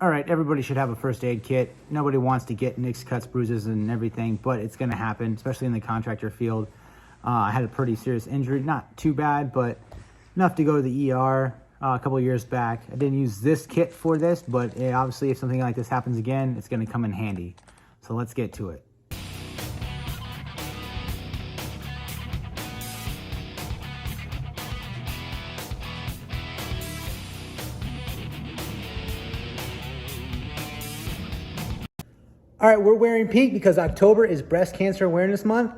All right, everybody should have a first aid kit. Nobody wants to get nicks, cuts, bruises, and everything, but it's going to happen, especially in the contractor field. I had a pretty serious injury, not too bad, but enough to go to the ER a couple of years back. I didn't use this kit for this, but obviously if something like this happens again, it's going to come in handy. So let's get to it. All right, we're wearing pink because October is Breast Cancer Awareness Month.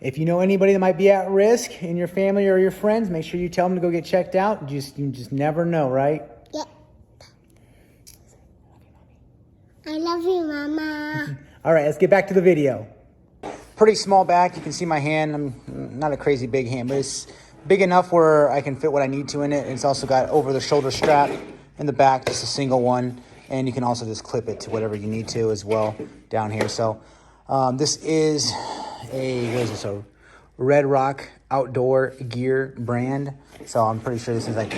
If you know anybody that might be at risk in your family or your friends, make sure you tell them to go get checked out. You just never know, right? Yep. I love you, Mama. All right, let's get back to the video. Pretty small back. You can see my hand. I'm not a crazy big hand, but it's big enough where I can fit what I need to in it. It's also got over-the-shoulder strap in the back, just a single one. And you can also just clip it to whatever you need to as well down here. So this is a Red Rock outdoor gear brand. So I'm pretty sure this is like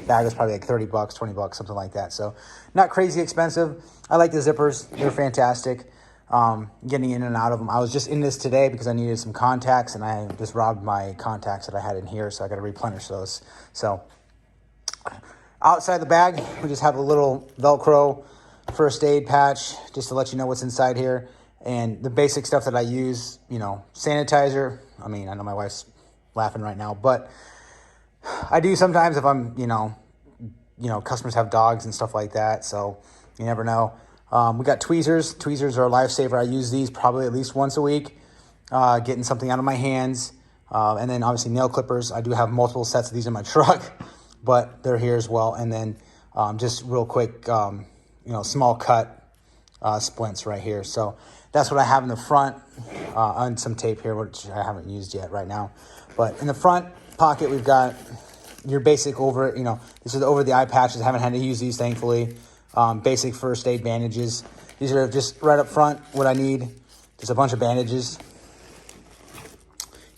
bag was probably like 30 bucks, 20 bucks, something like that. So not crazy expensive. I like the zippers. They're fantastic. Getting in and out of them. I was just in this today because I needed some contacts and I just robbed my contacts that I had in here. So I got to replenish those. So outside the bag, we just have a little Velcro first aid patch just to let you know what's inside here. And the basic stuff that I use, sanitizer. I mean, I know my wife's laughing right now, but I do sometimes if I'm, customers have dogs and stuff like that. So you never know. We got tweezers. Tweezers are a lifesaver. I use these probably at least once a week, getting something out of my hands. And then obviously nail clippers. I do have multiple sets of these in my truck, but they're here as well. And then just real quick, small cut splints right here. So that's what I have in the front on some tape here, which I haven't used yet right now. But in the front pocket, we've got your basic this is over the eye patches. I haven't had to use these, thankfully. Basic first aid bandages. These are just right up front what I need. Just a bunch of bandages.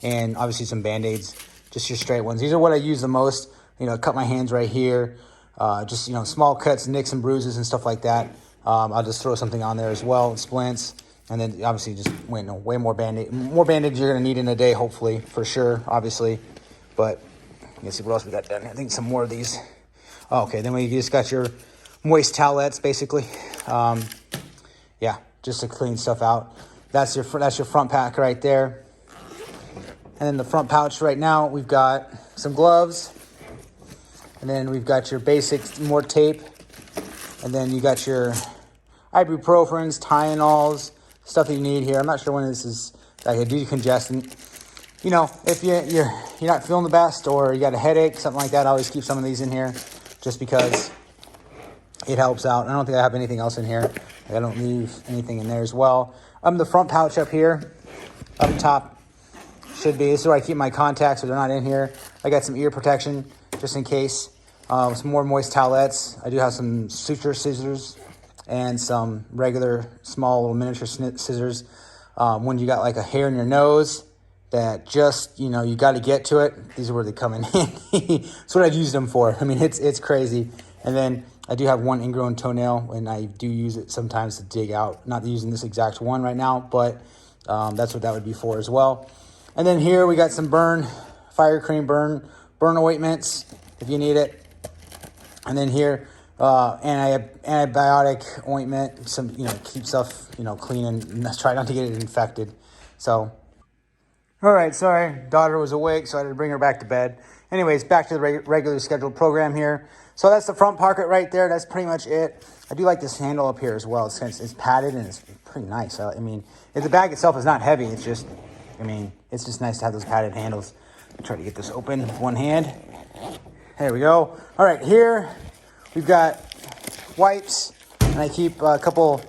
And obviously some Band-Aids, just your straight ones. These are what I use the most. Cut my hands right here. Just, small cuts, nicks and bruises and stuff like that. I'll just throw something on there as well, splints. And then obviously just way more Band-Aid. More Band-Aids you're going to need in a day, hopefully, for sure, obviously. But let's see what else we got done. I think some more of these. Oh, okay, then we just got your moist towelettes, basically. Yeah, just to clean stuff out. That's your front pack right there. And then the front pouch right now, we've got some gloves. And then we've got your basic, more tape. And then you got your ibuprofens, Tylenol, stuff that you need here. I'm not sure when this is, like a decongestant. If you're not feeling the best or you got a headache, something like that, I always keep some of these in here just because it helps out. I don't think I have anything else in here. I don't leave anything in there as well. The front pouch up here, up top, should be. This is where I keep my contacts so they're not in here. I got some ear protection just in case. Some more moist towelettes. I do have some Suture Scissors and some regular small little miniature scissors. When you got like a hair in your nose that just, you got to get to it, these are where they come in handy. That's what I've used them for. I mean, it's crazy. And then I do have one ingrown toenail, and I do use it sometimes to dig out. Not using this exact one right now, but that's what that would be for as well. And then here we got some fire cream burn ointments if you need it. And then here, antibiotic ointment, some, keep stuff, clean and try not to get it infected. So, all right, sorry, daughter was awake, so I had to bring her back to bed. Anyways, back to the regular scheduled program here. So that's the front pocket right there. That's pretty much it. I do like this handle up here as well. It's padded and it's pretty nice. I mean, if the bag itself is not heavy, it's just nice to have those padded handles. I'll try to get this open with one hand. There we go. All right, here we've got wipes, and I keep a couple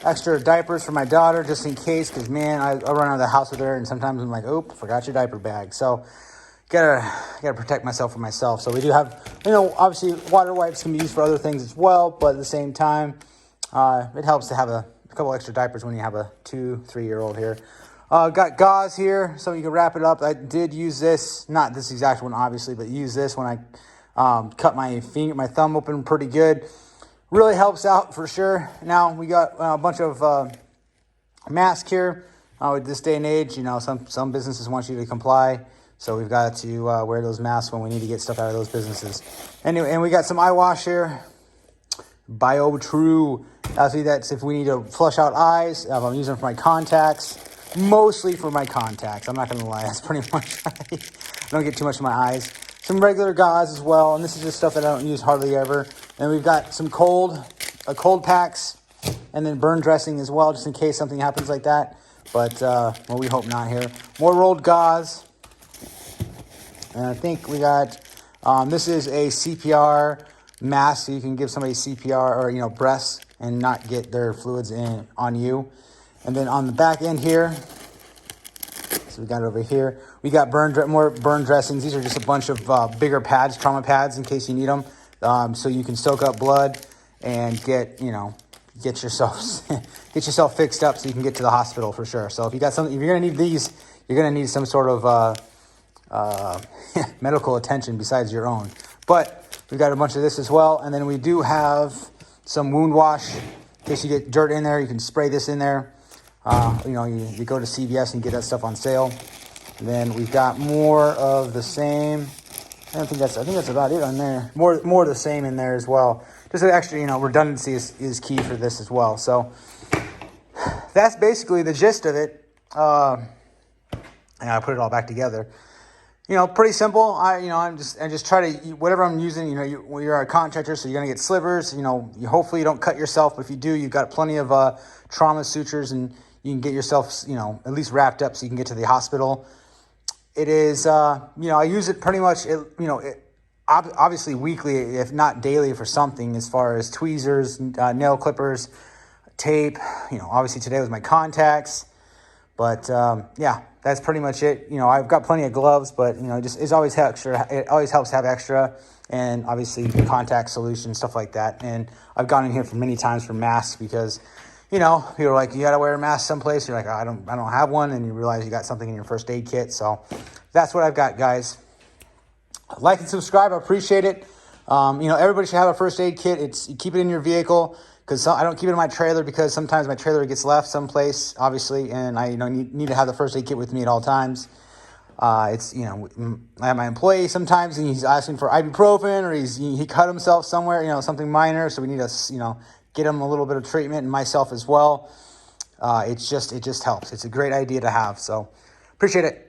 extra diapers for my daughter just in case, because, man, I run out of the house with her, and sometimes I'm like, oh, forgot your diaper bag. So gotta protect myself from myself. So we do have, obviously water wipes can be used for other things as well, but at the same time, it helps to have a couple extra diapers when you have a 2-3-year-old here. Got gauze here, so you can wrap it up. I did use this, not this exact one, obviously, but use this when I cut my thumb open pretty good. really helps out for sure. Now we got a bunch of masks here. With this day and age, you know, some businesses want you to comply. So we've got to wear those masks when we need to get stuff out of those businesses. Anyway, and we got some eye wash here. BioTrue. Obviously, that's if we need to flush out eyes. I'm using them for my contacts. Mostly for my contacts. I'm not going to lie. That's pretty much right. I don't get too much in my eyes. Some regular gauze as well. And this is just stuff that I don't use hardly ever. And we've got some cold packs. And then burn dressing as well, just in case something happens like that. But, well, we hope not here. More rolled gauze. And I think we got, this is a CPR mask. So you can give somebody CPR or, you know, breaths and not get their fluids in on you. And then on the back end here, so we got it over here. We got more burn dressings. These are just a bunch of bigger pads, trauma pads, in case you need them. So you can soak up blood and get yourself fixed up so you can get to the hospital for sure. So if you got something, if you're gonna need these, you're gonna need some sort of medical attention besides your own. But we've got a bunch of this as well, and then we do have some wound wash in case you get dirt in there. You can spray this in there. You know, you go to CVS and get that stuff on sale. And then we've got more of the same. I think that's about it on there. More of the same in there as well. Just an extra, you know, redundancy is key for this as well. So that's basically the gist of it. And I put it all back together. You know, pretty simple. I just try to, whatever I'm using, you know, you're a contractor, so you're going to get slivers. You know, hopefully you don't cut yourself. But if you do, you've got plenty of trauma sutures, and you can get yourself, you know, at least wrapped up so you can get to the hospital. It is, you know, I use it pretty much, obviously weekly, if not daily, for something as far as tweezers, nail clippers, tape. You know, obviously today was my contacts. But yeah, that's pretty much it. You know, I've got plenty of gloves, but you know, it's always extra. It always helps to have extra, and obviously contact solution, stuff like that. And I've gone in here for many times for masks because, you know, you're like, you got to wear a mask someplace. You're like, oh, I don't have one, and you realize you got something in your first aid kit. So that's what I've got, guys. Like and subscribe. I appreciate it. You know, everybody should have a first aid kit. You keep it in your vehicle. Because I don't keep it in my trailer because sometimes my trailer gets left someplace, obviously, and I need to have the first aid kit with me at all times. It's, you know, I have my employee sometimes, and he's asking for ibuprofen, or he cut himself somewhere, you know, something minor, so we need to, you know, get him a little bit of treatment, and myself as well. It just helps. It's a great idea to have, so appreciate it.